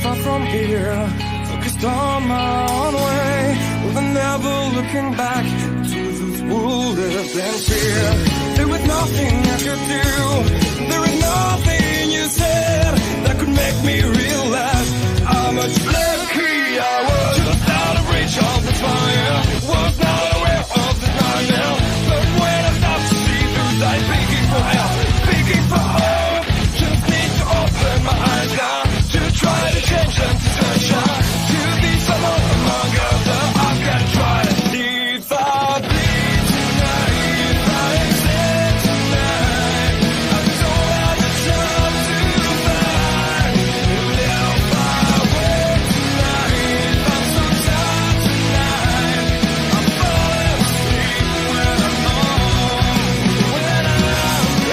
far from here, focused on my own way, with never looking back to those who lived in fear. There was nothing I could do, there was nothing you said that could make me realize how much lucky I was. Just out of reach of the fire, was not aware of the nightmare, but when I stopped to see through sight, begging for help, begging for hope, just need to open my eyes now, to try to change them to sunshine, to be someone among others. I've got to try to see if I bleed tonight, if I exist tonight. I don't have the time to find, and if I wait tonight, I'm so tired tonight. I'm falling asleep when I'm home, when I'm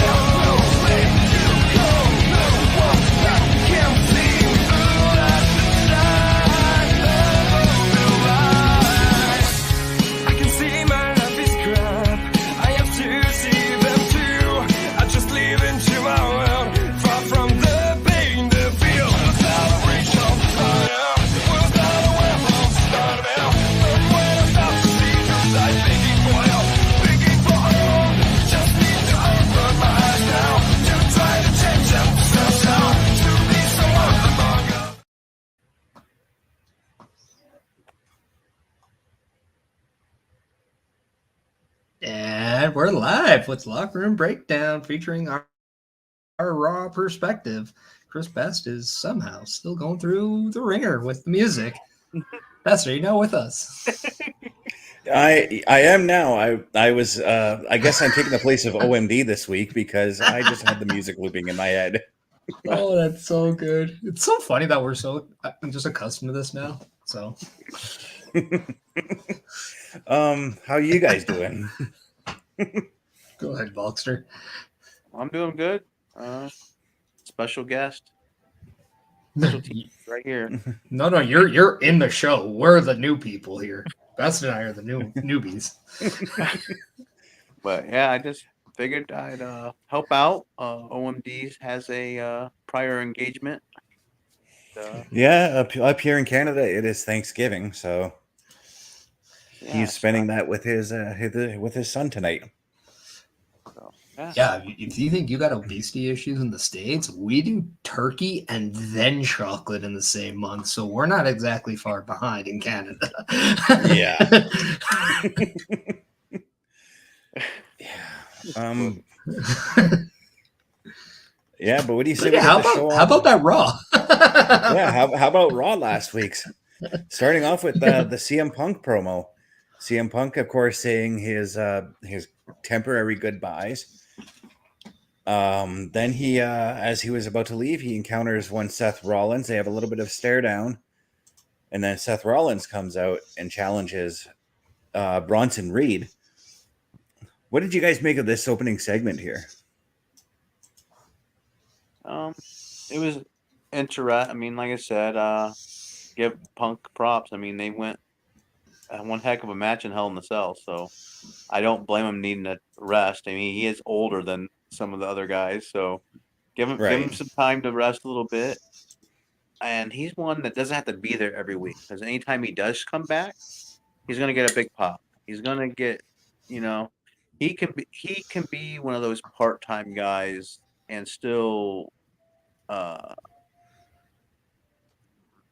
no way to go, no one that can see through that side of the light. I can see my life is crap, I have to see them too. I just live into my world, far from the pain, the feel. Was out of reach of the fire, was not aware of the start of hell, but when I stop to see through sight, begging for help, begging for hope, just need to open my eyes now, to try to change them to sunshine, to be someone among us. And we're live with Locker Room Breakdown featuring our raw perspective. Chris Best is somehow still going through the ringer with the music. Bester, you know, with us. I am now. I was I guess I'm taking the place of OMD this week because I just had the music looping in my head. Oh, that's so good. It's so funny that I'm just accustomed to this now. So How you guys doing? go ahead, Volkster. I'm doing good. Special guest. Special team right here. No, you're in the show. We're the new people here. Best and I are the newbies. But yeah, I just figured I'd help out. OMD has a prior engagement. Yeah, up here in Canada, it is Thanksgiving, so Yeah, he's spending that with his son tonight. so, yeah. Yeah, if you think you got obesity issues in the States, we do turkey and then chocolate in the same month. So we're not exactly far behind in Canada. Yeah. Yeah, but what do you say? How about that Raw? Yeah, how about Raw last week's? Starting off with the CM Punk promo. CM Punk, of course, saying his temporary goodbyes. Then he, as he was about to leave, he encounters one Seth Rollins. They have a little bit of stare down, and then Seth Rollins comes out and challenges Bronson Reed. What did you guys make of this opening segment here? It was interesting. I mean, like I said, give Punk props. I mean, they went one heck of a match in Hell in the Cell, so I don't blame him needing a rest. I mean, he is older than some of the other guys, so give him some time to rest a little bit. And he's one that doesn't have to be there every week, because anytime he does come back, he's going to get a big pop. He's going to get, he can be one of those part-time guys and still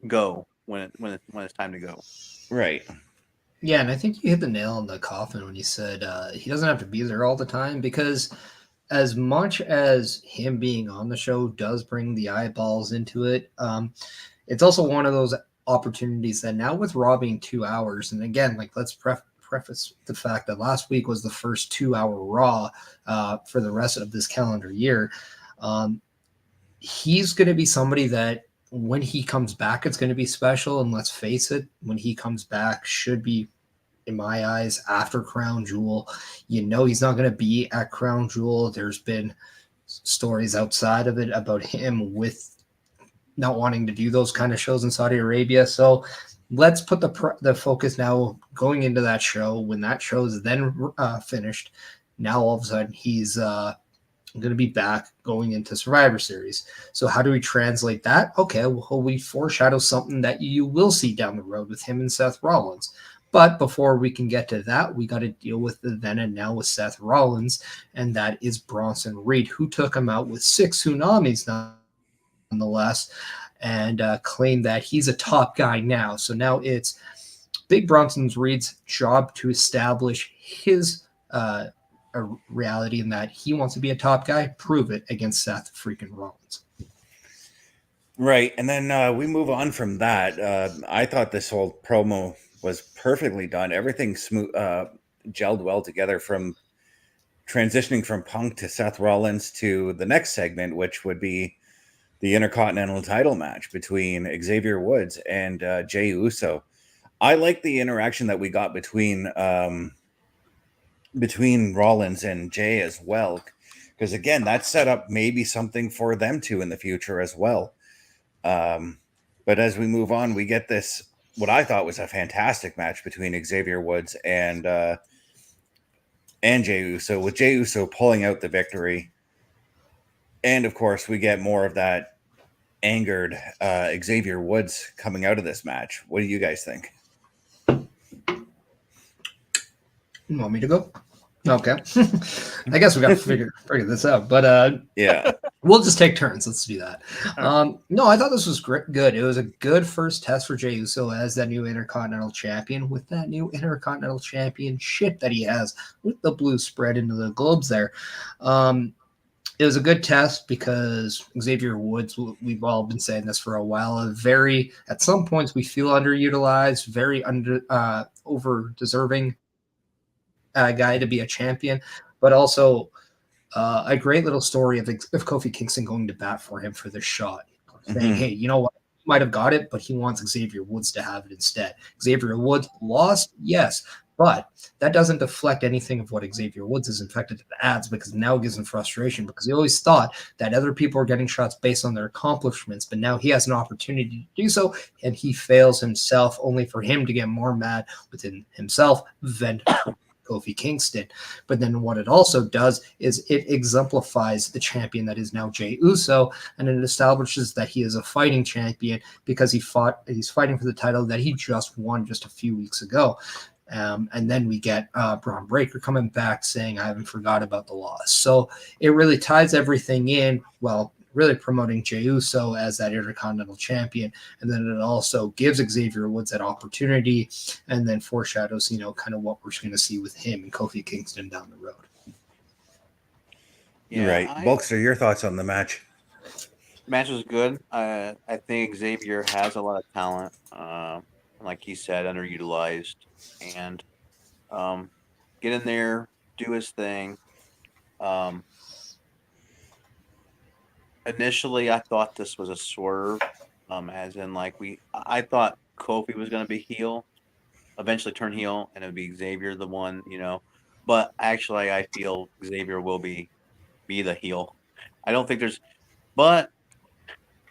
go when it's time to go. Right. Yeah, and I think you hit the nail on the coffin when you said he doesn't have to be there all the time, because as much as him being on the show does bring the eyeballs into it, it's also one of those opportunities that now with Raw being 2 hours, and again, like let's preface the fact that last week was the first 2 hour Raw for the rest of this calendar year. He's going to be somebody that when he comes back, it's going to be special. And let's face it, when he comes back should be, in my eyes, after Crown Jewel. He's not going to be at Crown Jewel. There's been stories outside of it about him with not wanting to do those kind of shows in Saudi Arabia. So let's put the focus now going into that show. When that show is then finished, now all of a sudden he's going to be back going into Survivor Series. So how do we translate that? Okay, well, we foreshadow something that you will see down the road with him and Seth Rollins. But before we can get to that, we got to deal with the then and now with Seth Rollins, and that is Bronson Reed, who took him out with 6 tsunamis nonetheless, and claimed that he's a top guy now. So now it's Big Bronson Reed's job to establish his a reality in that he wants to be a top guy, prove it against Seth freaking Rollins. Right. And then we move on from that. I thought this whole promo was perfectly done. Everything smooth, gelled well together, from transitioning from Punk to Seth Rollins to the next segment, which would be the Intercontinental title match between Xavier Woods and Jey Uso. I like the interaction that we got between Rollins and Jey as well, because again, that set up maybe something for them two in the future as well. But as we move on, we get this, what I thought was a fantastic match between Xavier Woods and Jey Uso, with Jey Uso pulling out the victory. And of course, we get more of that angered Xavier Woods coming out of this match. What do you guys think? You want me to go? Okay. I guess we got to figure this out. But Yeah. we'll just take turns. Let's do that. No, I thought this was good. It was a good first test for Jey Uso as that new Intercontinental Champion, with that new Intercontinental Championship that he has with the blue spread into the globes there. It was a good test because Xavier Woods, we've all been saying this for a while, at some points we feel underutilized, very over deserving guy to be a champion, but also a great little story of Kofi Kingston going to bat for him for this shot, saying, hey, you know what? He might have got it, but he wants Xavier Woods to have it instead. Xavier Woods lost, yes, but that doesn't deflect anything of what Xavier Woods is infected to the ads, because now it gives him frustration, because he always thought that other people are getting shots based on their accomplishments, but now he has an opportunity to do so, and he fails himself, only for him to get more mad within himself than Kofi Kingston. But then what it also does is it exemplifies the champion that is now Jey Uso, and it establishes that he is a fighting champion because he's fighting for the title that he just won just a few weeks ago. And then we get Braun Breaker coming back saying, I haven't forgot about the loss. So it really ties everything in, well, really promoting Jey Uso as that Intercontinental Champion. And then it also gives Xavier Woods that opportunity, and then foreshadows, kind of what we're going to see with him and Kofi Kingston down the road. Yeah, right. Bulkster, your thoughts on the match? Match was good. I think Xavier has a lot of talent. Like he said, underutilized. And get in there, do his thing. Initially, I thought this was a swerve, as in I thought Kofi was going to be heel, eventually turn heel, and it would be Xavier the one, But actually, I feel Xavier will be the heel. I don't think but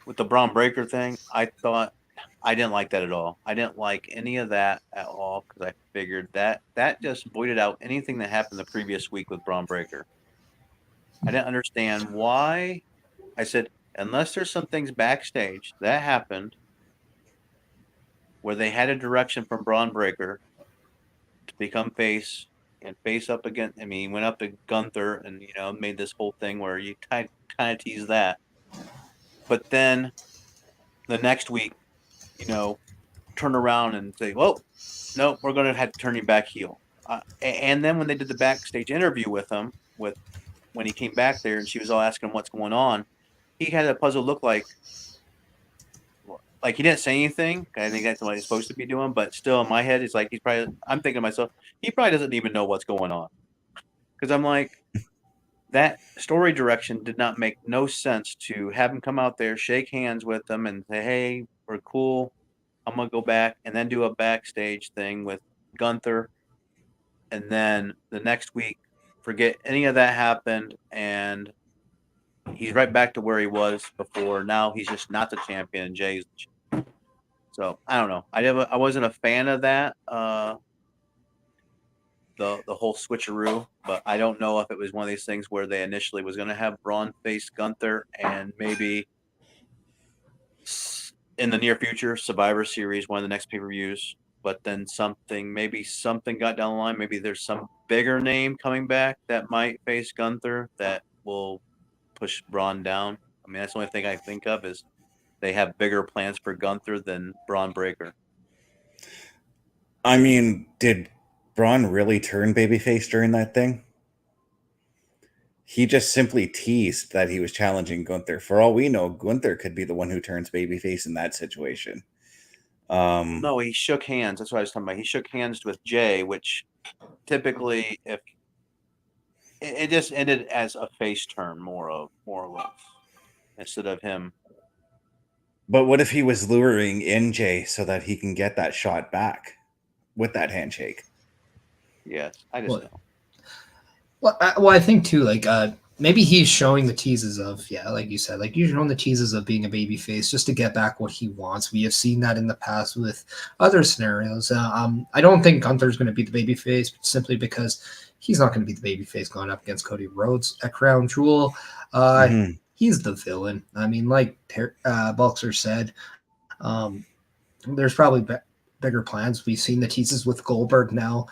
with the Braun Breaker thing, I didn't like that at all. I didn't like any of that at all, because I figured that just voided out anything that happened the previous week with Braun Breaker. I didn't understand why. I said, unless there's some things backstage that happened where they had a direction from Braun Breaker to become face and face up again. I mean, he went up to Gunther and, made this whole thing where you kind of tease that. But then the next week, turn around and say, well, no, we're going to have to turn him back heel. And then when they did the backstage interview with him, when he came back there and she was all asking him what's going on, he had a puzzled look, like he didn't say anything. I think that's what he's supposed to be doing, but still in my head, it's like I'm thinking to myself, he probably doesn't even know what's going on. Because I'm like, that story direction did not make no sense to have him come out there, shake hands with them, and say, hey, we're cool. I'm going to go back, and then do a backstage thing with Gunther. And then the next week, forget any of that happened, and he's right back to where he was before. Now he's just not the champion, and Jay's the champion. So I don't know. I wasn't a fan of that. the whole switcheroo, but I don't know if it was one of these things where they initially was going to have Braun face Gunther, and maybe in the near future, Survivor Series, one of the next pay-per-views, but then maybe something got down the line. Maybe there's some bigger name coming back that might face Gunther that will push Braun down. I mean, that's the only thing I think of is they have bigger plans for Gunther than Braun Breaker. I mean, did Braun really turn babyface during that thing? He just simply teased that he was challenging Gunther. For all we know, Gunther could be the one who turns babyface in that situation. No, he shook hands. That's what I was talking about. He shook hands with Jay, which typically, if it just ended as a face turn, more or less, instead of him. But what if he was luring in Jay so that he can get that shot back with that handshake? Yes, I just know. Well, I think too, like maybe he's showing the teases of, like you said, like you're showing the teases of being a baby face just to get back what he wants. We have seen that in the past with other scenarios. I don't think Gunther's going to be the baby face simply because he's not going to be the baby face going up against Cody Rhodes at Crown Jewel. He's the villain. I mean, like Bulkster said, there's probably bigger plans. We've seen the teases with Goldberg now.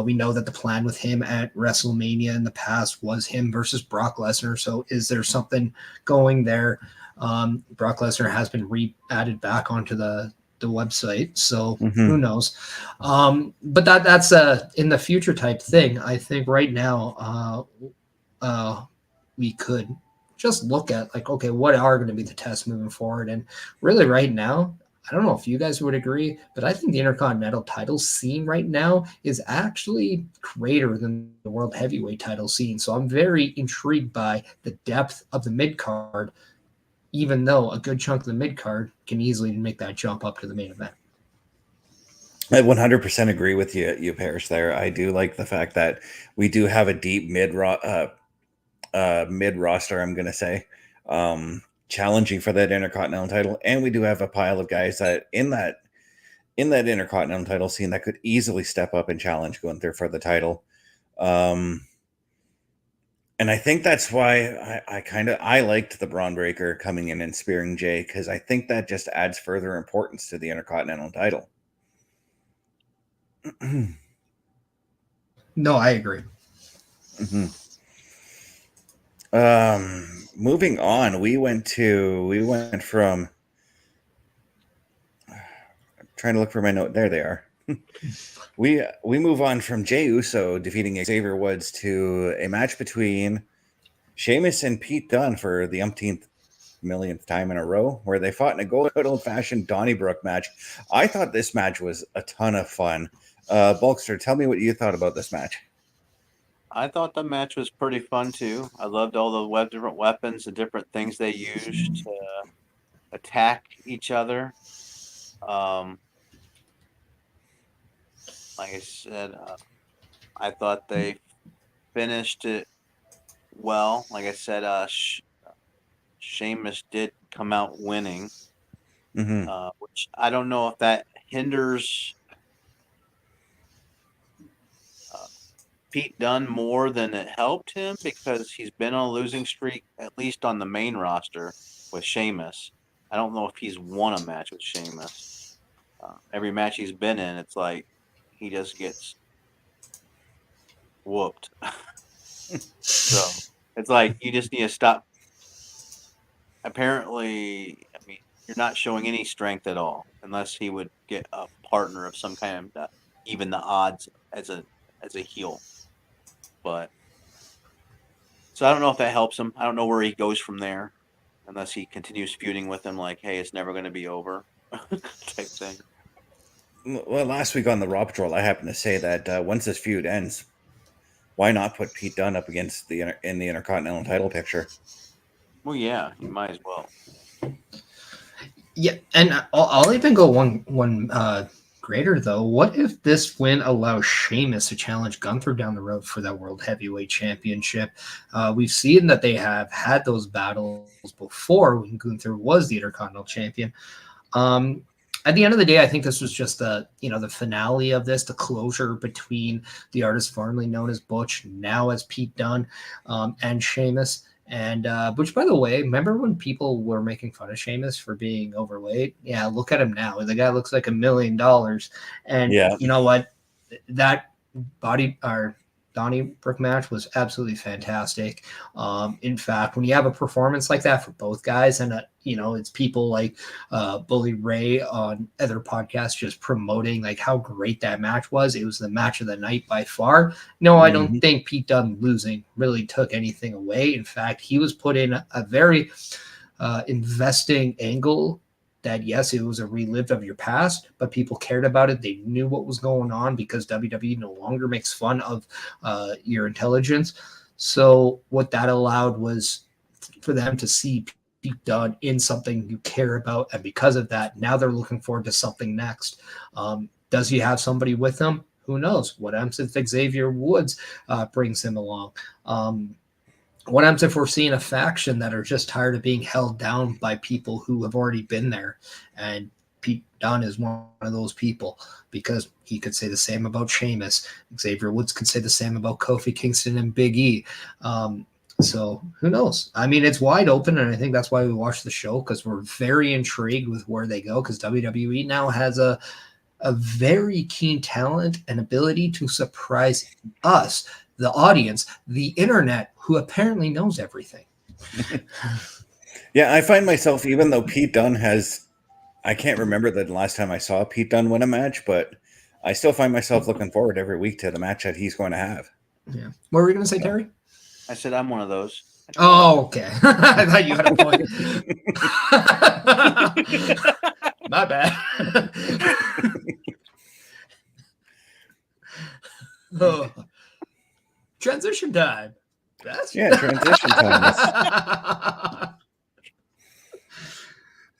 We know that the plan with him at WrestleMania in the past was him versus Brock Lesnar. So is there something going there? Brock Lesnar has been added back onto the website. So who knows? But that's a in the future type thing. I think right now we could just look at like, okay, what are going to be the tests moving forward? And really right now, I don't know if you guys would agree, but I think the Intercontinental title scene right now is actually greater than the World Heavyweight title scene. So I'm very intrigued by the depth of the mid-card, even though a good chunk of the mid-card can easily make that jump up to the main event. I 100% agree with you, Parrish, there. I do like the fact that we do have a deep mid-roster, I'm going to say, challenging for that Intercontinental title, and we do have a pile of guys that in that Intercontinental title scene that could easily step up and challenge Gunther for the title. And I think that's why I liked the Braun Breaker coming in and spearing Jay, because I think that just adds further importance to the Intercontinental title. No, I agree. Moving on, we went from, I'm trying to look for my note. There they are. We move on from Jey Uso defeating Xavier Woods to a match between Sheamus and Pete Dunne for the umpteenth millionth time in a row, where they fought in a good old-fashioned Donnybrook match. I thought this match was a ton of fun. Bulkster, tell me what you thought about this match. I thought the match was pretty fun too. I loved all the different weapons and different things they used to attack each other. Like I said, I thought they finished it well. Like I said, Sheamus did come out winning, which I don't know if that hinders Pete Dunne more than it helped him, because he's been on a losing streak, at least on the main roster with Sheamus. I don't know if he's won a match with Sheamus. Every match he's been in, it's like he just gets whooped. So it's like you just need to stop. Apparently, I mean, you're not showing any strength at all unless he would get a partner of some kind of even the odds as a heel. But so I don't know if that helps him. I don't know where he goes from there, unless he continues feuding with him, like, hey, it's never going to be over type thing. Well, last week on the Raw Patrol, I happened to say that once this feud ends, why not put Pete Dunne up against in the Intercontinental title picture? Well, yeah, you might as well. Yeah, and I'll even go one greater though. What if this win allows Sheamus to challenge Gunther down the road for that World Heavyweight Championship? We've seen that they have had those battles before when Gunther was the Intercontinental Champion. at the end of the day, I think this was just the finale of this, the closure between the artist formerly known as Butch, now as Pete Dunne, and Sheamus. And which, by the way, remember when people were making fun of Sheamus for being overweight? Yeah, look at him now. The guy looks like $1 million. And Yeah. you know what? That Donnybrook match was absolutely fantastic. In fact, when you have a performance like that for both guys, and it's people like Bully Ray on other podcasts just promoting like how great that match was. It was the match of the night by far. No, I don't think Pete Dunne losing really took anything away. In fact, he was put in a very investing angle. That yes, it was a relive of your past, but people cared about it. They knew what was going on because WWE no longer makes fun of your intelligence. So what that allowed was for them to see Pete Dunne in something you care about, and because of that, now they're looking forward to something next. Does he have somebody with him? Who knows? What happens if Xavier Woods brings him along? What happens if we're seeing a faction that are just tired of being held down by people who have already been there? And Pete Dunne is one of those people, because he could say the same about Sheamus. Xavier Woods could say the same about Kofi Kingston and Big E. So who knows? I mean, it's wide open, and I think that's why we watch the show, because we're very intrigued with where they go, because WWE now has a very keen talent and ability to surprise us, the audience, the internet, who apparently knows everything. Yeah, I find myself, even though Pete Dunne I can't remember the last time I saw Pete Dunne win a match, but I still find myself looking forward every week to the match that he's going to have. Yeah. What were we going to say, Terry? I said I'm one of those. Oh, okay. I thought you had a point. My bad. Oh. Transition time. Transition time.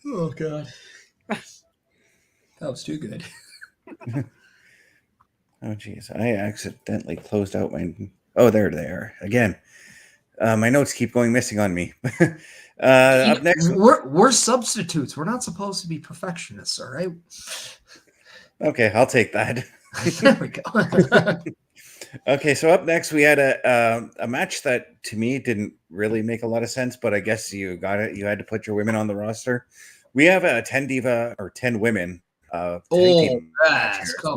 Oh, God. That was too good. Oh, geez. I accidentally closed out my... Oh, there they are. Again. My notes keep going missing on me. Up next... We're substitutes. We're not supposed to be perfectionists, all right? Okay, I'll take that. There we go. Okay, so up next we had a match that to me didn't really make a lot of sense, but I guess you got it. You had to put your women on the roster. We have a 10 diva or 10 women. Come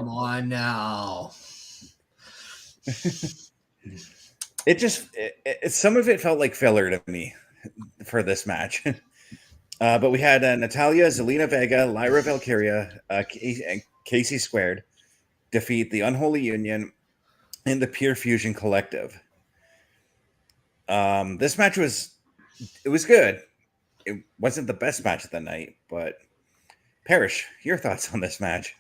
on now. Some of it felt like filler to me for this match. But we had Natalia, Zelina Vega, Lyra Valkyria, and Casey Squared defeat the Unholy Union in the Pure Fusion Collective. This match was good. It wasn't the best match of the night, but Parrish, your thoughts on this match?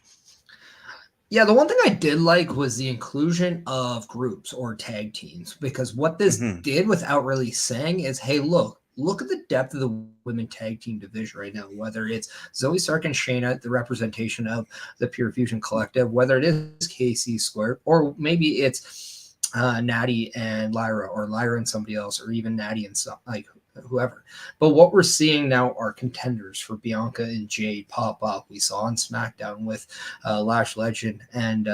Yeah, the one thing I did like was the inclusion of groups or tag teams, because what this did without really saying is, hey, look at the depth of the women tag team division right now, whether it's Zoe Stark and Shayna, the representation of the Pure Fusion Collective, whether it is Casey Squared, or maybe it's Natty and Lyra, or Lyra and somebody else, or even Natty and whoever. But what we're seeing now are contenders for Bianca and Jade pop up. We saw on SmackDown with Lash Legend and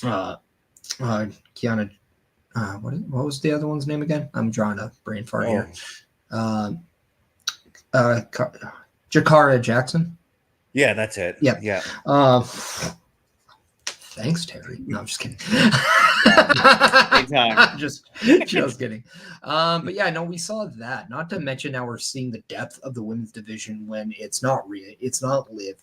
Kiana. What was the other one's name again? I'm drawing a brain fart here. Jakara Jackson. Yeah, that's it. Yep. Yeah. Thanks, Terry. No, I'm just kidding. just kidding. But yeah, no, we saw that. Not to mention now we're seeing the depth of the women's division when it's not Rhea, it's not Liv.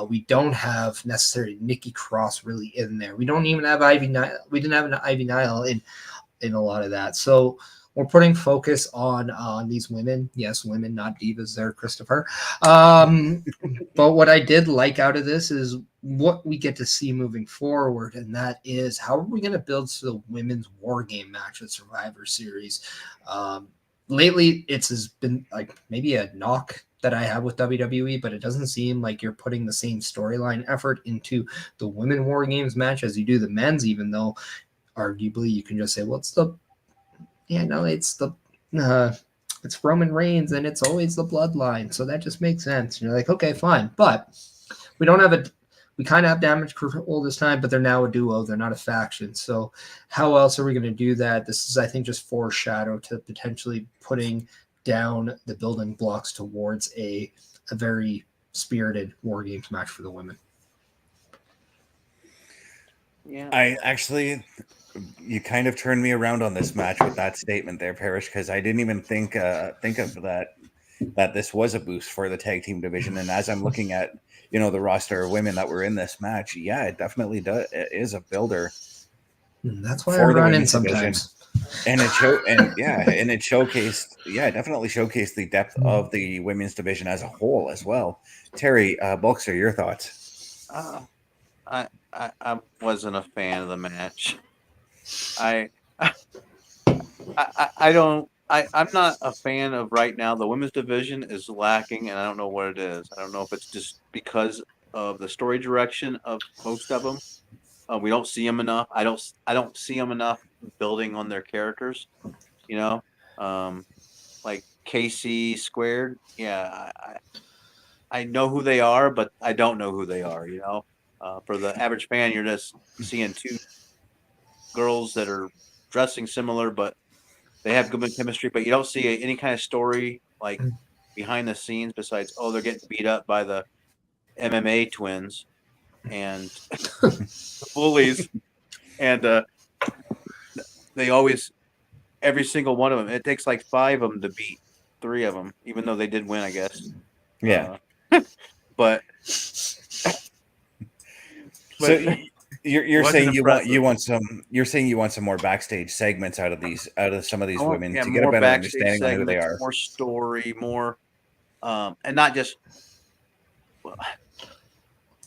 We don't have necessarily Nikki Cross really in there. We don't even have Ivy Nile. We didn't have an Ivy Nile in a lot of that. So we're putting focus on these women. Yes, women, not divas there, Christopher. But what I did like out of this is what we get to see moving forward, and that is how are we going to build to the women's war game match at Survivor Series. Lately, it's been like maybe a knock that I have with WWE, but it doesn't seem like you're putting the same storyline effort into the women war games match as you do the men's, even though arguably you can just say, it's the it's Roman Reigns and it's always the bloodline. So that just makes sense. And you're like, okay, fine. But we don't have we kind of have Damage Control this time, but they're now a duo. They're not a faction. So how else are we going to do that? This is, I think, just foreshadow to potentially putting down the building blocks towards a very spirited War Games match for the women. Yeah. I actually, you kind of turned me around on this match with that statement there, Parrish, because I didn't even think of that this was a boost for the tag team division. And as I'm looking at, the roster of women that were in this match, yeah, it definitely does. It is a builder. That's why I run in sometimes. And it showcased, definitely showcased the depth of the women's division as a whole as well. Terry, Bulkster, your thoughts? I wasn't a fan of the match. I'm not a fan of right now. The women's division is lacking, and I don't know what it is. I don't know if it's just because of the story direction of most of them. We don't see them enough. I don't see them enough building on their characters. Like KC Squared. Yeah, I know who they are, but I don't know who they are. For the average fan, you're just seeing two girls that are dressing similar, but they have good chemistry. But you don't see any kind of story like behind the scenes besides, they're getting beat up by the MMA twins and the bullies, and they always, every single one of them, it takes like 5 of them to beat 3 of them, even though they did win, I guess. Yeah. But so you're saying you want some more backstage segments out of some of these women to get a better understanding of who they are. More story, more and not just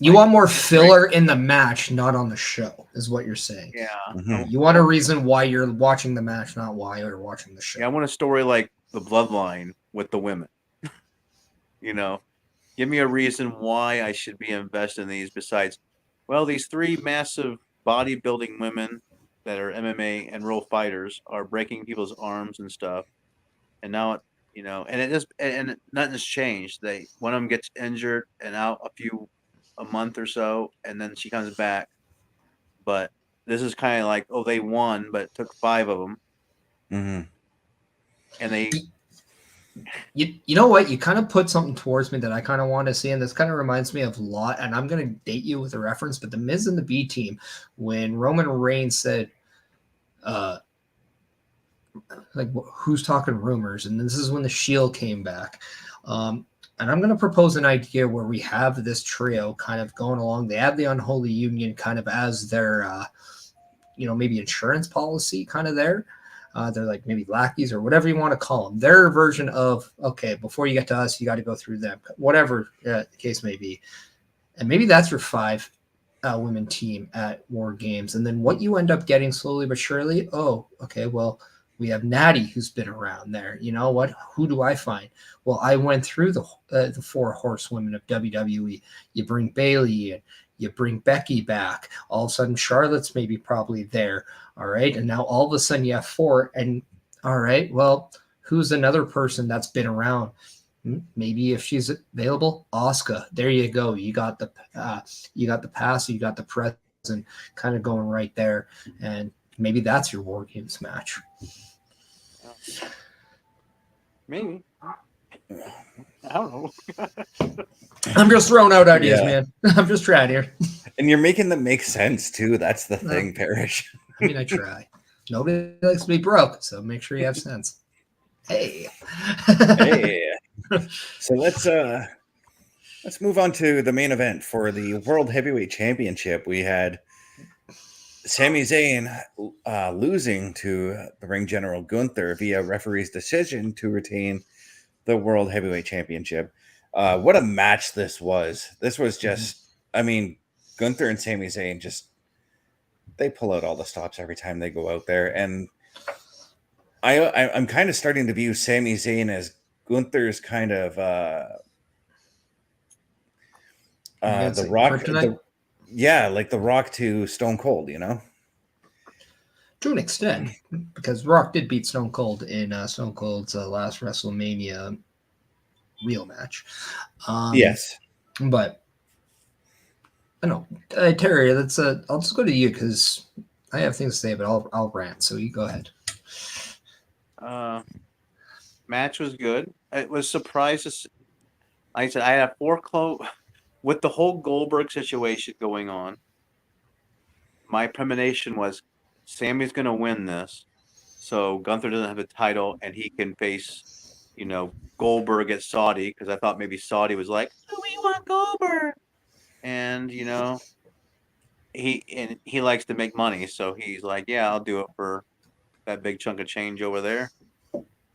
you want more filler in the match, not on the show, is what you're saying. Yeah. Mm-hmm. You want a reason why you're watching the match, not why you're watching the show. Yeah, I want a story like the Bloodline with the women. Give me a reason why I should be invested in these besides, these 3 massive bodybuilding women that are MMA and real fighters are breaking people's arms and stuff. And now, and nothing's changed. One of them gets injured and out a month or so, and then she comes back. But this is kind of like, they won, but it took 5 of them. Mm-hmm. And they... You know what? You kind of put something towards me that I kind of want to see, and this kind of reminds me of a lot, and I'm going to date you with a reference, but the Miz and the B Team, when Roman Reigns said, who's talking rumors? And this is when the Shield came back. And I'm going to propose an idea where we have this trio kind of going along. They have the Unholy Union kind of as their, maybe insurance policy kind of there. They're like maybe lackeys or whatever you want to call them. Their version of, okay, before you get to us, you got to go through them, whatever the case may be. And maybe that's your 5 women team at War Games. And then what you end up getting slowly but surely, we have Natty who's been around there. You know what? Who do I find? Well, I went through the 4 horsewomen of WWE. You bring Bayley in. You bring Becky back. All of a sudden, Charlotte's maybe probably there. All right. And now all of a sudden you have 4. And all right, well, who's another person that's been around? Maybe if she's available, Asuka. There you go. You got the past, you got the present kind of going right there. And maybe that's your War Games match. Maybe. I don't know. I'm just throwing out ideas, man. I'm just trying here. And you're making them make sense too. That's the thing, Parrish. I mean, I try. Nobody likes to be broke, so make sure you have sense. Hey. So let's move on to the main event for the World Heavyweight Championship. We had Sami Zayn losing to the ring general Gunther via referee's decision to retain the World Heavyweight Championship. What a match this was. This was just, Gunther and Sami Zayn they pull out all the stops every time they go out there. And I'm kind of starting to view Sami Zayn as Gunther's kind of the Rock. Like the Rock to Stone Cold, to an extent, because Rock did beat Stone Cold in Stone Cold's last WrestleMania real match. Yes. But I don't know, Terry. That's I'll just go to you because I have things to say, but I'll rant. So you go ahead. Match was good. It was surprised. Like I said, I had with the whole Goldberg situation going on. My premonition was Sammy's going to win this, so Gunther doesn't have the title, and he can face, Goldberg at Saudi, because I thought maybe Saudi was like, "Oh, we want Goldberg," and he likes to make money, so he's like, "Yeah, I'll do it for that big chunk of change over there,"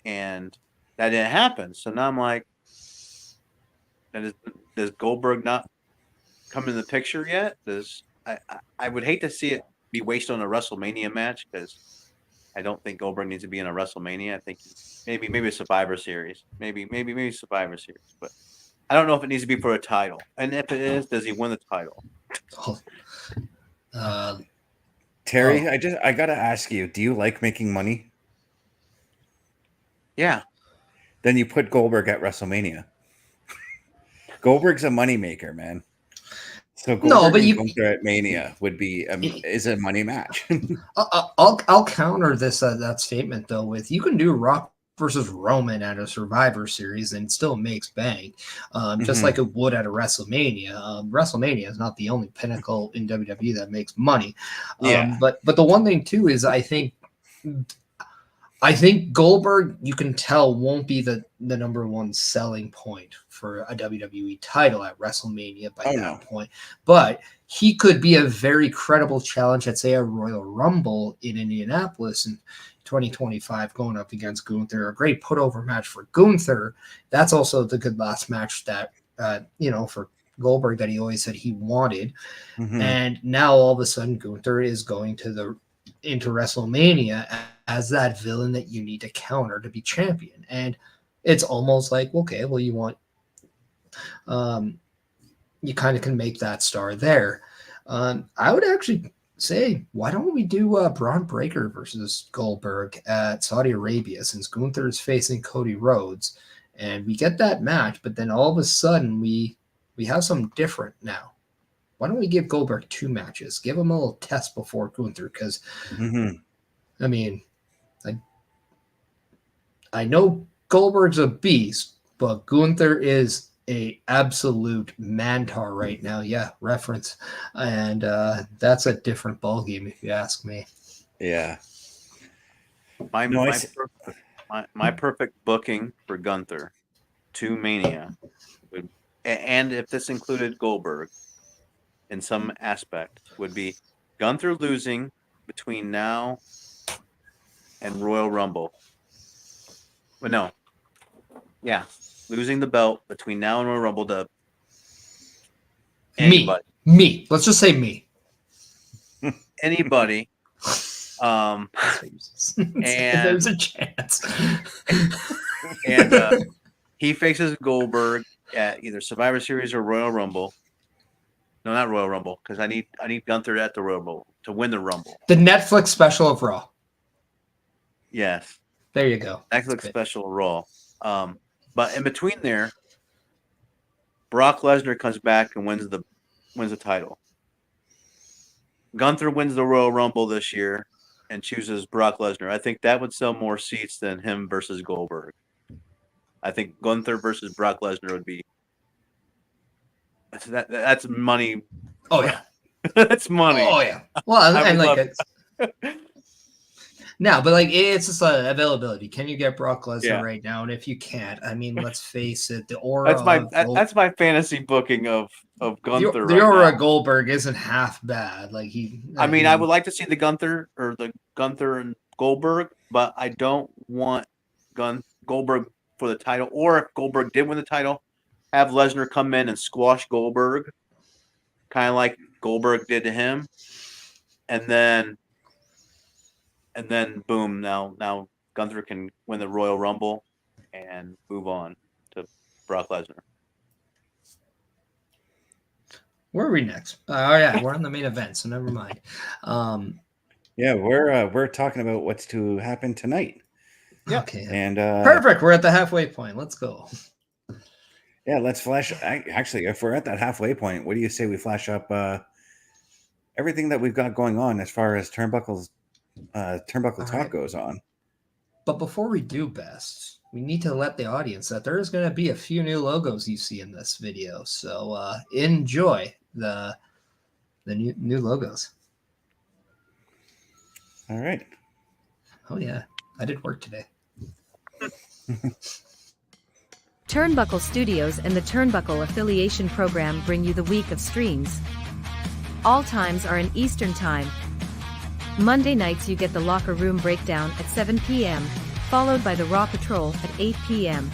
and that didn't happen. So now I'm like, does Goldberg not come in the picture yet? I would hate to see it be wasted on a WrestleMania match because I don't think Goldberg needs to be in a WrestleMania. I think maybe a Survivor Series, maybe Survivor Series, but I don't know if it needs to be for a title. And if it is, does he win the title? Terry, I gotta ask you, do you like making money? Yeah. Then you put Goldberg at WrestleMania. Goldberg's a moneymaker, man. So Goldberg and Gunther at Mania would be is a money match. I'll counter this that statement though with you can do Rock versus Roman at a Survivor Series and it still makes bank, just like it would at a WrestleMania. WrestleMania is not the only pinnacle in WWE that makes money. But the one thing too is I think Goldberg, you can tell, won't be the number one selling point for a WWE title at WrestleMania by that point. But he could be a very credible challenge at, say, a Royal Rumble in Indianapolis in 2025 going up against Gunther. A great put-over match for Gunther. That's also the good last match that, for Goldberg that he always said he wanted. And now all of a sudden Gunther is going into WrestleMania as that villain that you need to counter to be champion. And it's almost like, okay, well, you want, you kind of can make that star there. I would actually say, why don't we do Braun Breaker versus Goldberg at Saudi Arabia, since Gunther is facing Cody Rhodes, and we get that match, but then all of a sudden we have something different now. Why don't we give Goldberg 2 matches? Give him a little test before Gunther, because I mean, I know Goldberg's a beast, but Gunther is a absolute mantar right now. Yeah, reference. And that's a different ballgame, if you ask me. Yeah. My perfect booking for Gunther to Mania would, and if this included Goldberg in some aspect, would be Gunther losing between now and Royal Rumble. But no. Yeah. Losing the belt between now and Royal Rumble to anybody. Me. Let's just say me. Anybody. And there's a chance. And he faces Goldberg at either Survivor Series or Royal Rumble. No, not Royal Rumble, because I need Gunther at the Royal Rumble to win the Rumble. The Netflix special of Raw. Yes. There you go. Netflix special of Raw. But in between there, Brock Lesnar comes back and wins the title. Gunther wins the Royal Rumble this year and chooses Brock Lesnar. I think that would sell more seats than him versus Goldberg. I think Gunther versus Brock Lesnar would be that's money. Oh yeah. That's money. Oh yeah. Well, and like no, but like it's just availability. Can you get Brock Lesnar right now? And if you can't, I mean, let's face it, the aura. That's my fantasy booking of Gunther. The aura of Goldberg isn't half bad. Like I would like to see the Gunther and Goldberg, but I don't want Goldberg for the title. Or if Goldberg did win the title, have Lesnar come in and squash Goldberg, kind of like Goldberg did to him, and then boom, now Gunther can win the Royal Rumble and move on to Brock Lesnar. Where are we next? Oh yeah, we're on the main event, so never mind. Yeah, we're talking about what's to happen tonight. Yeah. Okay. And Perfect. We're at the halfway point. Let's go. yeah, let's flash. Actually, if we're at that halfway point, what do you say we flash up everything that we've got going on as far as turnbuckle All talk right. goes on? But before we do best, we need to let the audience that there is going to be a few new logos you see in this video. So enjoy the new logos. All right. Oh yeah, I did work today. Turnbuckle Studios and the Turnbuckle Affiliation Program bring you the week of streams. All times are in Eastern Time. Monday nights you get the Locker Room Breakdown at 7 p.m., followed by the Raw Patrol at 8 p.m.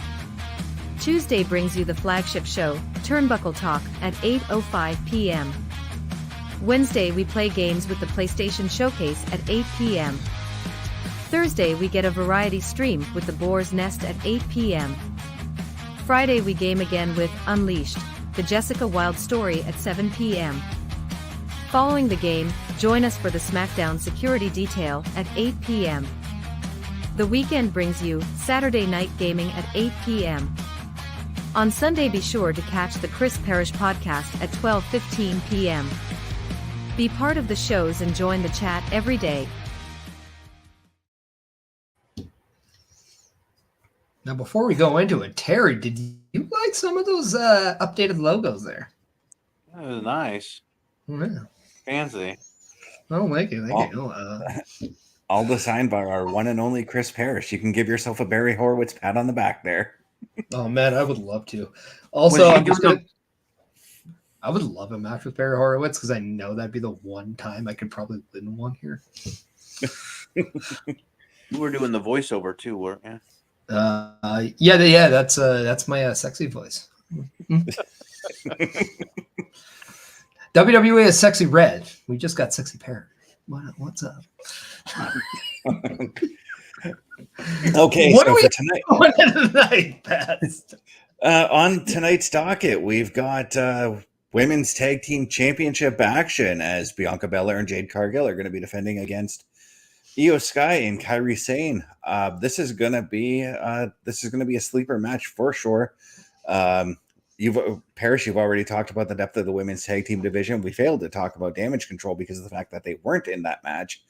Tuesday brings you the flagship show, Turnbuckle Talk, at 8:05 p.m. Wednesday we play games with the PlayStation Showcase at 8 p.m. Thursday we get a variety stream with the Boar's Nest at 8 p.m. Friday we game again with Unleashed, the Jessica Wilde story at 7 p.m. Following the game, join us for the SmackDown Security Detail at 8 p.m. The weekend brings you Saturday Night Gaming at 8 p.m. On Sunday be sure to catch the Chris Parrish podcast at 12:15 p.m. Be part of the shows and join the chat every day. Now, before we go into it, Terry, did you like some of those updated logos there? That was nice. Yeah. Fancy. Oh, thank you. Oh. Thank you. All designed by our one and only Chris Parrish. You can give yourself a Barry Horowitz pat on the back there. Oh, man, I would love to. Also, Was he I would love a match with Barry Horowitz because I know that'd be the one time I could probably win one here. You were doing the voiceover too, weren't you? Yeah, that's my sexy voice. WWE is Sexy Red. We just got Sexy Parrot. What's up? Okay, What so are we for tonight, doing tonight, Pat? on tonight's docket, we've got women's tag team championship action as Bianca Belair and Jade Cargill are going to be defending against Io Sky and Kairi Sane. This is going to be a sleeper match for sure. Parrish, you've already talked about the depth of the women's tag team division. We failed to talk about Damage Control because of the fact that they weren't in that match.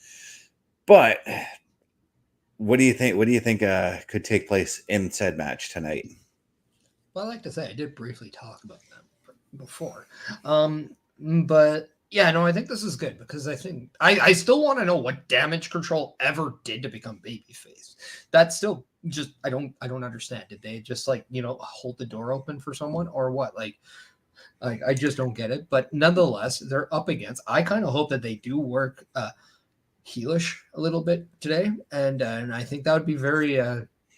But what do you think? What do you think could take place in said match tonight? Well, I like to say I did briefly talk about them before. But yeah, no, I think this is good because I think I still want to know what Damage Control ever did to become babyface. That's still just I don't understand. Did they just hold the door open for someone or what? Like I just don't get it. But nonetheless, they're up against. I kind of hope that they do work heelish a little bit today, and I think that would be very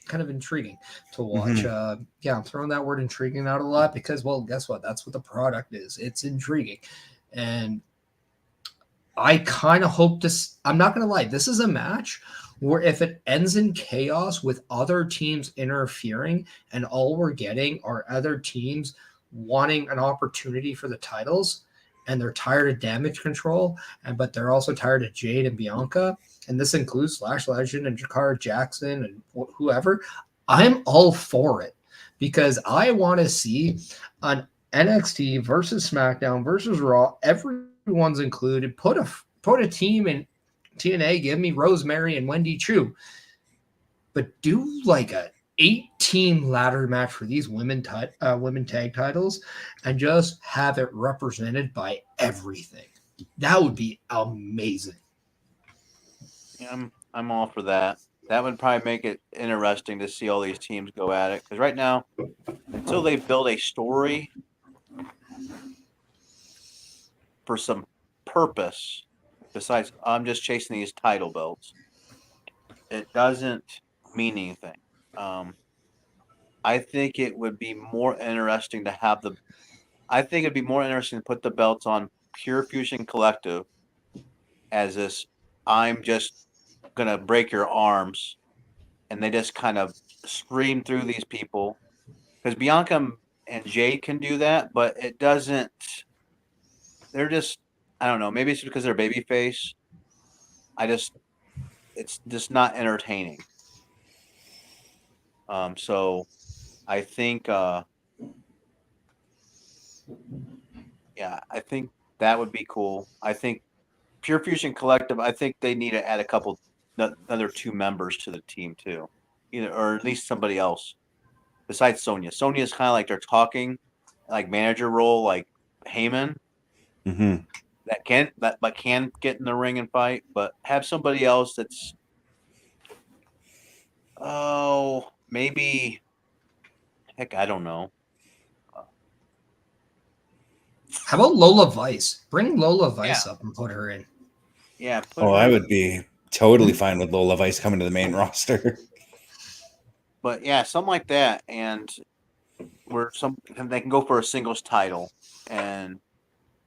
kind of intriguing to watch. Mm-hmm. Yeah, I'm throwing that word intriguing out a lot because, well, guess what? That's what the product is. It's intriguing. And I kind of hope this, I'm not going to lie, this is a match where if it ends in chaos with other teams interfering and all we're getting are other teams wanting an opportunity for the titles and they're tired of Damage Control, but they're also tired of Jade and Bianca, and this includes Slash Legend and Jakara Jackson and whoever, I'm all for it because I want to see an NXT versus SmackDown versus Raw. Everyone's included. Put a team in TNA. Give me Rosemary and Wendy Chu, but do like a 8-team ladder match for these women tag titles, and just have it represented by everything. That would be amazing. Yeah, I'm all for that. That would probably make it interesting to see all these teams go at it. Because right now, until they build a story for some purpose, besides I'm just chasing these title belts, it doesn't mean anything. I think it would be more interesting to have I think it'd be more interesting to put the belts on Pure Fusion Collective as this. I'm just gonna break your arms, and they just kind of scream through these people because Bianca and Jade can do that, but it doesn't. They're just, I don't know. Maybe it's because they're babyface. it's just not entertaining. So I think, yeah, I think that would be cool. I think Pure Fusion Collective, I think they need to add another 2 members to the team too, or at least somebody else besides Sonya. Sonya's kind of like they're talking, like manager role, like Heyman Hmm. but can get in the ring and fight, but have somebody else that's maybe, heck, I don't know. How about Lola Vice? Bring Lola Vice up and put her in. Yeah. Oh, I would be totally fine with Lola Vice coming to the main roster. But yeah, something like that, and they can go for a singles title, and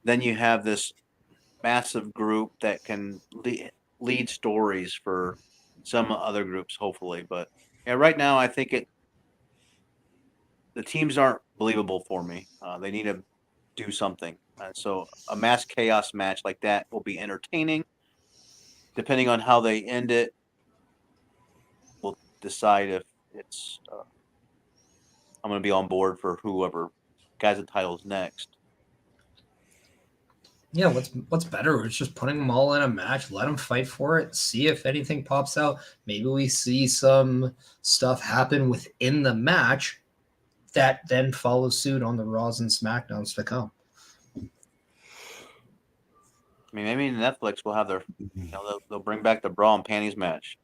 then you have this massive group that can lead stories for some other groups, hopefully. But yeah, right now I think the teams aren't believable for me. They need to do something. So a mass chaos match like that will be entertaining. Depending on how they end it, we'll decide if it's. I'm going to be on board for whoever guys the titles next. Yeah, what's better? It's just putting them all in a match, let them fight for it, see if anything pops out. Maybe we see some stuff happen within the match that then follows suit on the Raws and SmackDowns to come. I mean, maybe Netflix will have their, they'll bring back the bra and panties match.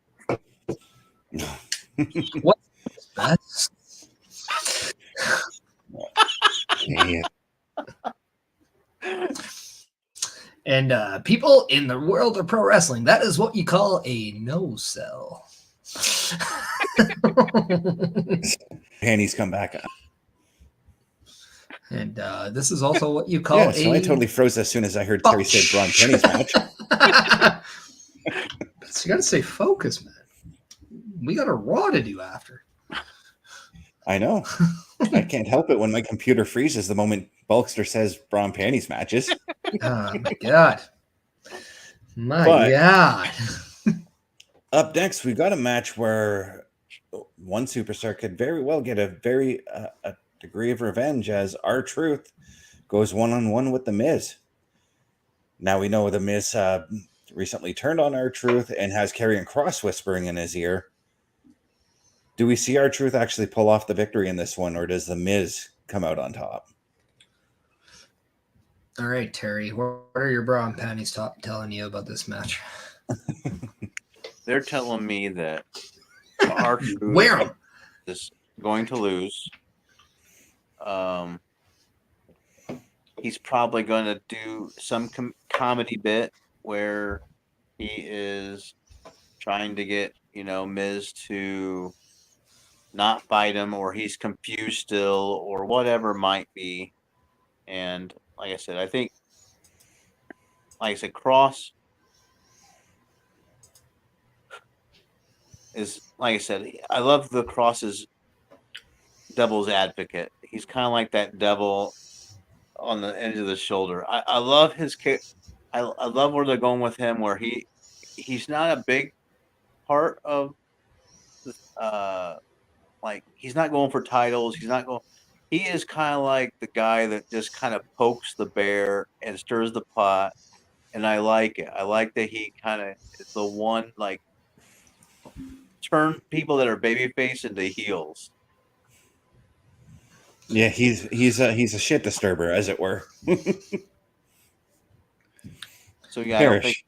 What's that? Yeah. And people in the world of pro wrestling, that is what you call a no-sell. Panties come back. And this is also what you call so I totally froze as soon as I heard Terry say bra and panties match. So you got to stay focused, man. We got a Raw to do after. I know. I can't help it when my computer freezes the moment Bulkster says bra and panties matches. Oh, my God. My God. Up next, we got a match where one superstar could very well get a degree of revenge as R-Truth goes one-on-one with The Miz. Now we know The Miz recently turned on R-Truth and has Karrion Kross whispering in his ear. Do we see R-Truth actually pull off the victory in this one, or does The Miz come out on top? All right, Terry, what are your bra and panties telling you about this match? They're telling me that R-Truth Wear 'em. is going to lose. He's probably going to do some comedy bit where he is trying to get, Miz to not fight him, or he's confused still, or whatever might be. And like I said, Kross is, like I said, I love the Kross's devil's advocate. He's kind of like that devil on the edge of the shoulder. I love his kick. I love where they're going with him, where he's not a big part of he's not going for titles. He is kind of like the guy that just kind of pokes the bear and stirs the pot. And I like it. I like that he kind of is the one, turn people that are babyface into heels. Yeah, he's a shit disturber, as it were. So yeah, I don't think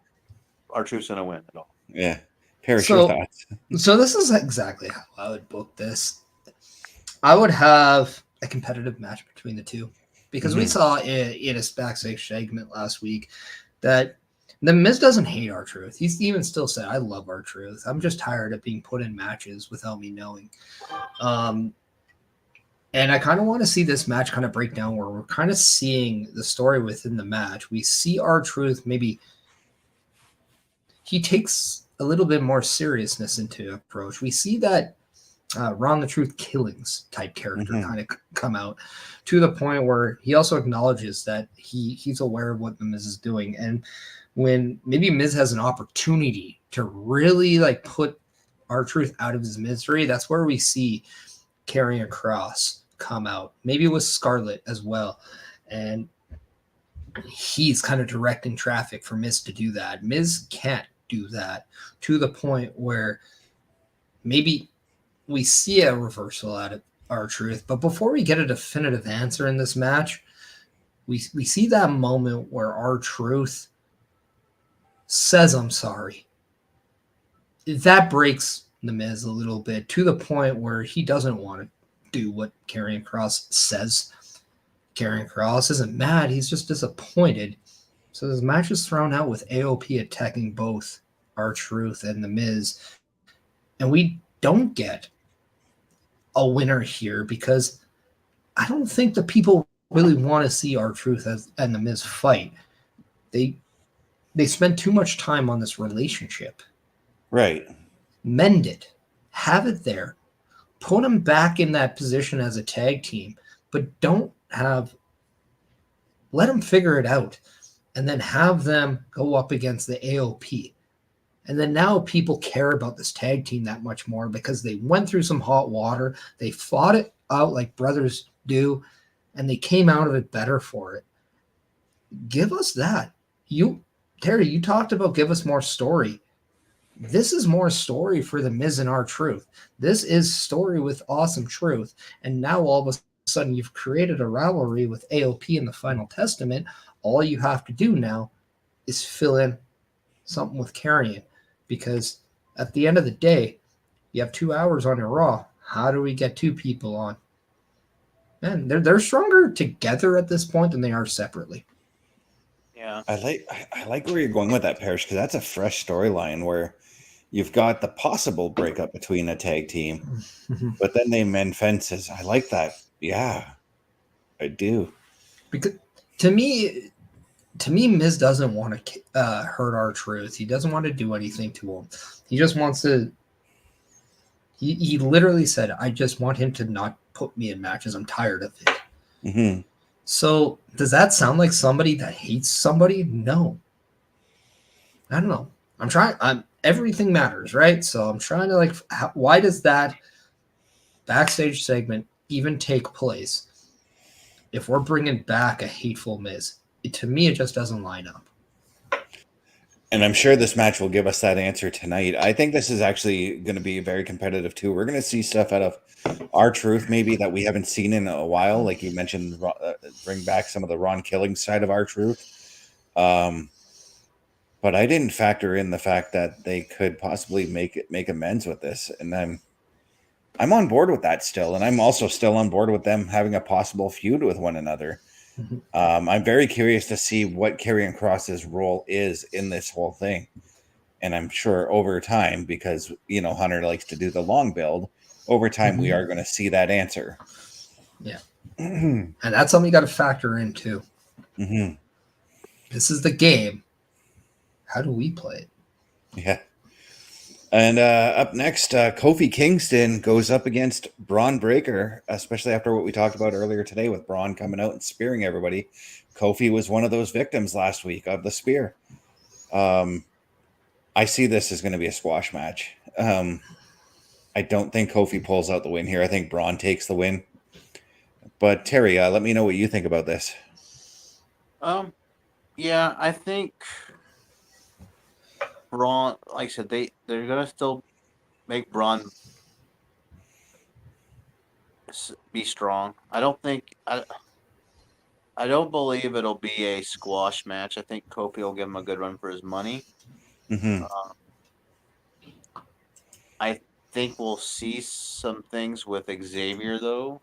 R-Truth's gonna win at all. Yeah. Parrish, your thoughts. So this is exactly how I would book this. I would have a competitive match between the two, because we saw in a backstage segment last week that The Miz doesn't hate R-Truth. He's even still said, "I love R-Truth. I'm just tired of being put in matches without me knowing." And I kind of want to see this match kind of break down where we're kind of seeing the story within the match. We see R-Truth, maybe he takes a little bit more seriousness into approach. We see that Ron the Truth Killings type character Mhm. kind of come out, to the point where he also acknowledges that he's aware of what the Miz is doing. And when maybe Miz has an opportunity to really like put R-Truth out of his misery, that's where we see Karrion Kross come out, maybe with Scarlett as well. And he's kind of directing traffic for Miz to do that. Miz can't do that, to the point where maybe we see a reversal out of R-Truth. But before we get a definitive answer in this match, we see that moment where R-Truth says, "I'm sorry." That breaks the Miz a little bit, to the point where he doesn't want to do what Karrion Kross says. Karrion Kross isn't mad, he's just disappointed. So this match is thrown out with AOP attacking both R-Truth and the Miz. And we don't get a winner here because I don't think the people really want to see R-Truth and the Miz fight. They spend too much time on this relationship. Right. Mend it. Have it there. Put them back in that position as a tag team, but don't have. Let them figure it out, and then have them go up against the AOP. And then now people care about this tag team that much more because they went through some hot water. They fought it out like brothers do, and they came out of it better for it. Give us that. Terry, you talked about give us more story. This is more story for the Miz and R-Truth. This is story with awesome truth. And now all of a sudden you've created a rivalry with AOP in the Final Testament. All you have to do now is fill in something with Karrion, because at the end of the day, you have 2 hours on your Raw. How do we get two people on? Man, they're stronger together at this point than they are separately. Yeah. I like where you're going with that, Parrish, because that's a fresh storyline where you've got the possible breakup between a tag team, but then they mend fences. I like that. Yeah, I do. Because to me, Miz doesn't want to hurt R-Truth. He doesn't want to do anything to him. He just wants to. He literally said, "I just want him to not put me in matches. I'm tired of it." Mm-hmm. So does that sound like somebody that hates somebody? No. I don't know. Everything matters, right? So I'm trying to why does that backstage segment even take place if we're bringing back a hateful Miz? To me, it just doesn't line up. And I'm sure this match will give us that answer tonight. I think this is actually going to be very competitive too. We're going to see stuff out of R-Truth maybe that we haven't seen in a while. Like you mentioned, bring back some of the Ron Killing side of R-Truth. But I didn't factor in the fact that they could possibly make amends with this. And I'm on board with that still. And I'm also still on board with them having a possible feud with one another. I'm very curious to see what Karrion Kross's role is in this whole thing. And I'm sure over time, because, Hunter likes to do the long build, over time we are going to see that answer. Yeah. And that's something you got to factor in too. Mm-hmm. This is the game. How do we play it? Yeah. And up next, Kofi Kingston goes up against Braun Breaker, especially after what we talked about earlier today with Braun coming out and spearing everybody. Kofi was one of those victims last week of the spear. I see this as going to be a squash match. I don't think Kofi pulls out the win here. I think Braun takes the win. But Terry, let me know what you think about this. Yeah, I think Braun, like I said, they're gonna still make Braun be strong. I don't believe it'll be a squash match. I think Kofi will give him a good run for his money. Mm-hmm. I think we'll see some things with Xavier though,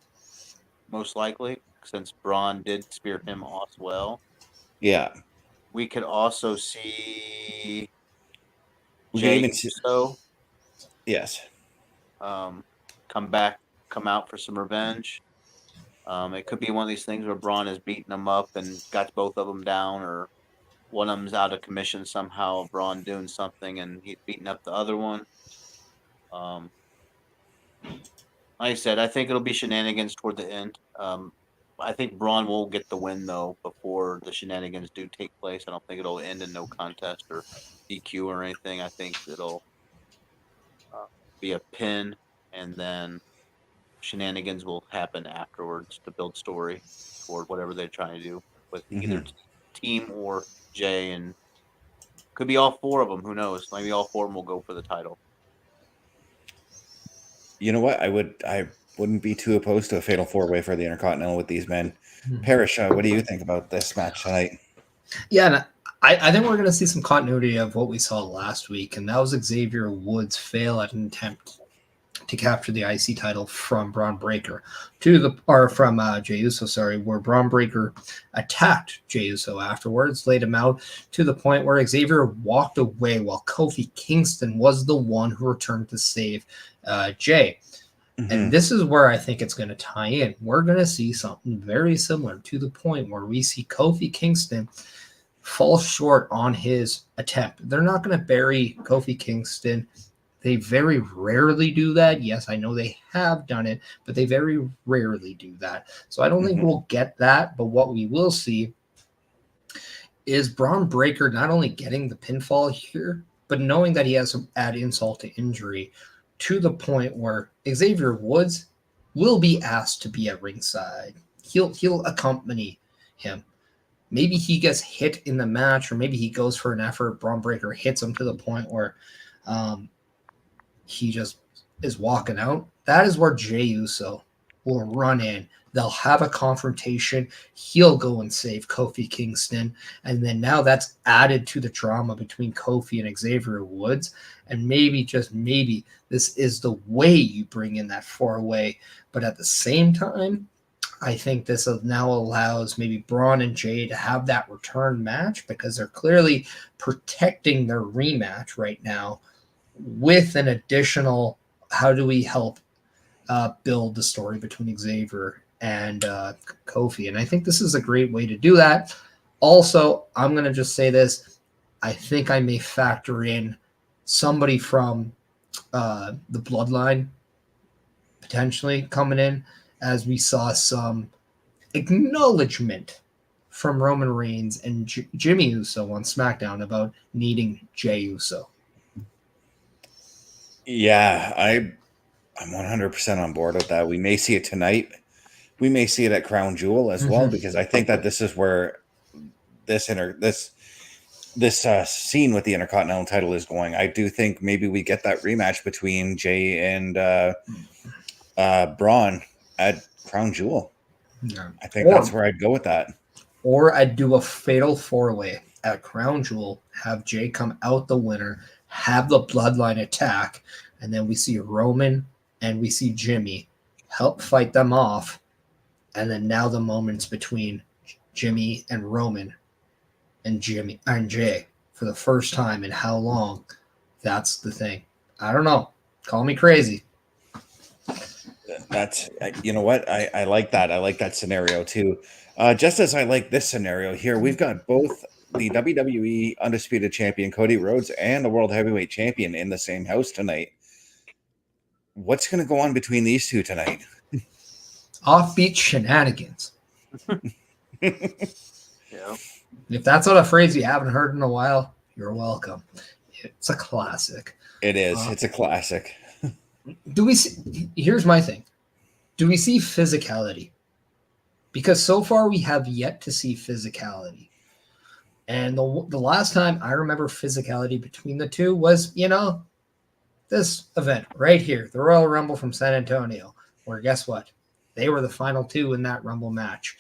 most likely, since Braun did spear him off well. Yeah. We could also see Jay Jey Uso, yes. come out for some revenge. It could be one of these things where Braun is beating them up and got both of them down, or one of them's out of commission somehow. Braun doing something and he's beating up the other one. Like I said, I think it'll be shenanigans toward the end. I think Braun will get the win though before the shenanigans do take place. I don't think it'll end in no contest or DQ or anything. I think it'll be a pin, and then shenanigans will happen afterwards to build story toward whatever they're trying to do with either team or Jay, and could be all four of them. Who knows? Maybe all four of them will go for the title. You know what? I wouldn't be too opposed to a fatal 4-way for the Intercontinental with these men. Parrish, what do you think about this match tonight? Yeah, and I think we're going to see some continuity of what we saw last week, and that was Xavier Woods fail at an attempt to capture the IC title from Braun Breaker from Jey Uso, where Braun Breaker attacked Jey Uso afterwards, laid him out to the point where Xavier walked away while Kofi Kingston was the one who returned to save Jey. And this is where I think it's going to tie in. We're going to see something very similar to the point where we see Kofi Kingston fall short on his attempt. They're not going to bury Kofi Kingston. They very rarely do that. Yes, I know they have done it, but they very rarely do that. So I don't think we'll get that. But what we will see is Braun Breaker not only getting the pinfall here, but knowing that he has to add insult to injury to the point where Xavier Woods will be asked to be at ringside. He'll accompany him. Maybe he gets hit in the match, or maybe he goes for an effort. Braun Breaker hits him to the point where he just is walking out. That is where Jey Uso will run in. They'll have a confrontation. He'll go and save Kofi Kingston. And then now that's added to the drama between Kofi and Xavier Woods. And maybe, just maybe, this is the way you bring in that 4-way. But at the same time, I think this now allows maybe Braun and Jey to have that return match, because they're clearly protecting their rematch right now with an additional, how do we help build the story between Xavier and Kofi. And I think this is a great way to do that. Also, I'm going to just say this. I think I may factor in somebody from the Bloodline potentially coming in, as we saw some acknowledgement from Roman Reigns and Jimmy Uso on SmackDown about needing Jey Uso. Yeah, I'm 100% on board with that. We may see it tonight. We may see it at Crown Jewel as well, because I think that this is where this scene with the Intercontinental title is going. I do think maybe we get that rematch between Jey and Braun at Crown Jewel. Yeah. I think that's where I'd go with that. Or I'd do a fatal 4-way at Crown Jewel, have Jey come out the winner, have the Bloodline attack, and then we see Roman and we see Jimmy help fight them off. And then now the moments between Jimmy and Roman and Jimmy and Jey for the first time in how long. That's the thing. I don't know. Call me crazy. That's, you know what? I like that. I like that scenario too. Just as I like this scenario here, we've got both the WWE Undisputed Champion Cody Rhodes and the World Heavyweight Champion in the same house tonight. What's going to go on between these two tonight? Offbeat shenanigans. Yeah. If that's not a phrase you haven't heard in a while, you're welcome. It's a classic. It is. It's a classic. Do we see? Here's my thing. Do we see physicality? Because so far we have yet to see physicality. And the last time I remember physicality between the two was, this event right here, the Royal Rumble from San Antonio, where guess what? They were the final two in that Rumble match.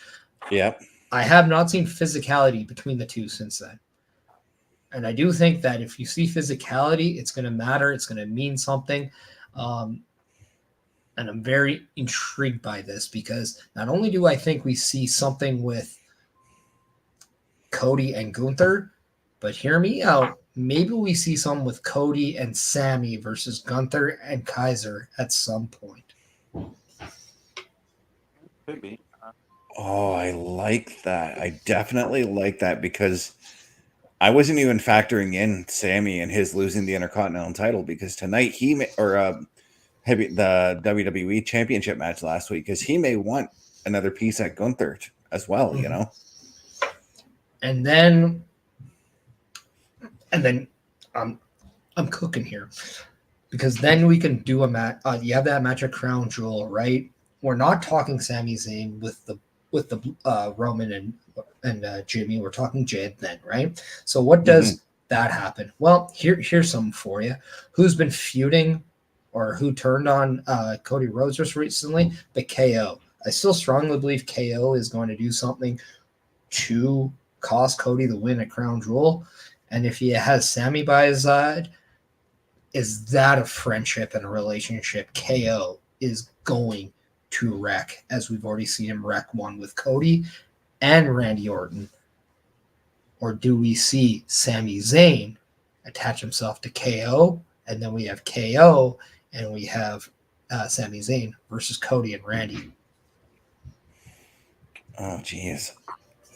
Yep. I have not seen physicality between the two since then. And I do think that if you see physicality, it's going to matter. It's going to mean something. And I'm very intrigued by this, because not only do I think we see something with Cody and Gunther, but hear me out. Maybe we see some with Cody and Sammy versus Gunther and Kaiser at some point. Could be. Oh, I like that. I definitely like that, because I wasn't even factoring in Sammy and his losing the Intercontinental title, because tonight the WWE Championship match last week, because he may want another piece at Gunther as well. You know, and then I'm cooking here, because then we can do a match. You have that match at Crown Jewel, right? We're not talking Sami Zayn with the Roman and Jimmy. We're talking Jed then, right? So what does that happen? Well, here's something for you. Who's been feuding or who turned on Cody Rhodes just recently? But KO. I still strongly believe KO is going to do something to cost Cody the win at Crown Jewel. And if he has Sami by his side, is that a friendship and a relationship KO is going to wreck, as we've already seen him wreck one with Cody and Randy Orton? Or do we see Sami Zayn attach himself to KO, and then we have KO and we have Sami Zayn versus Cody and Randy? Oh, geez.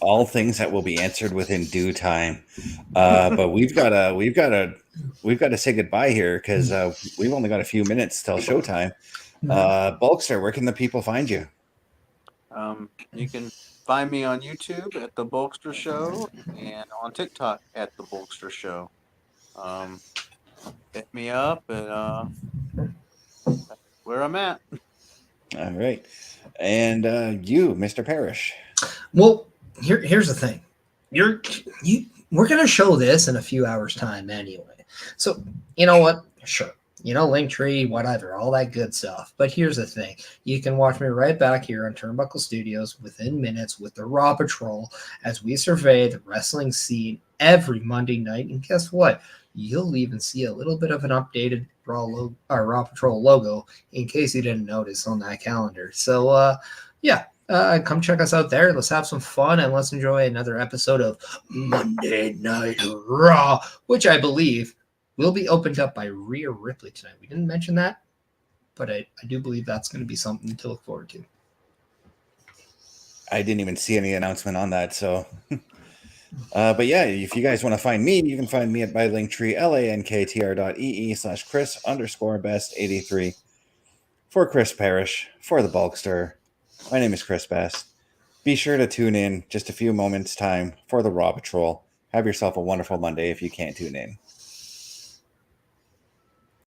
All things that will be answered within due time. But we've got to say goodbye here, because we've only got a few minutes till showtime. Bulkster, where can the people find you? You can find me on YouTube at The Bulkster Show and on TikTok at The Bulkster Show. Hit me up and where I'm at. All right. And you, Mr. Parrish. Well, here's the thing. We're gonna show this in a few hours' time anyway. So you know what? Sure. Linktree, whatever, all that good stuff. But here's the thing. You can watch me right back here on Turnbuckle Studios within minutes with the Raw Patrol as we survey the wrestling scene every Monday night. And guess what? You'll even see a little bit of an updated Raw Patrol logo, in case you didn't notice on that calendar. So, come check us out there. Let's have some fun and let's enjoy another episode of Monday Night Raw, which I believe will be opened up by Rhea Ripley tonight. We didn't mention that, but I do believe that's going to be something to look forward to. I didn't even see any announcement on that. So, but yeah, if you guys want to find me, you can find me at my Linktree, lanktr.ee/Chris_best83. For Chris Parrish, for the Bulkster, my name is Chris Best. Be sure to tune in just a few moments time for the Raw Patrol. Have yourself a wonderful Monday if you can't tune in.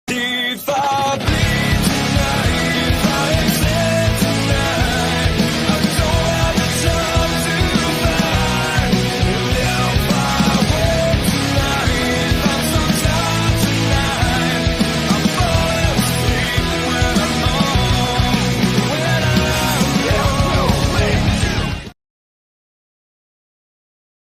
Diva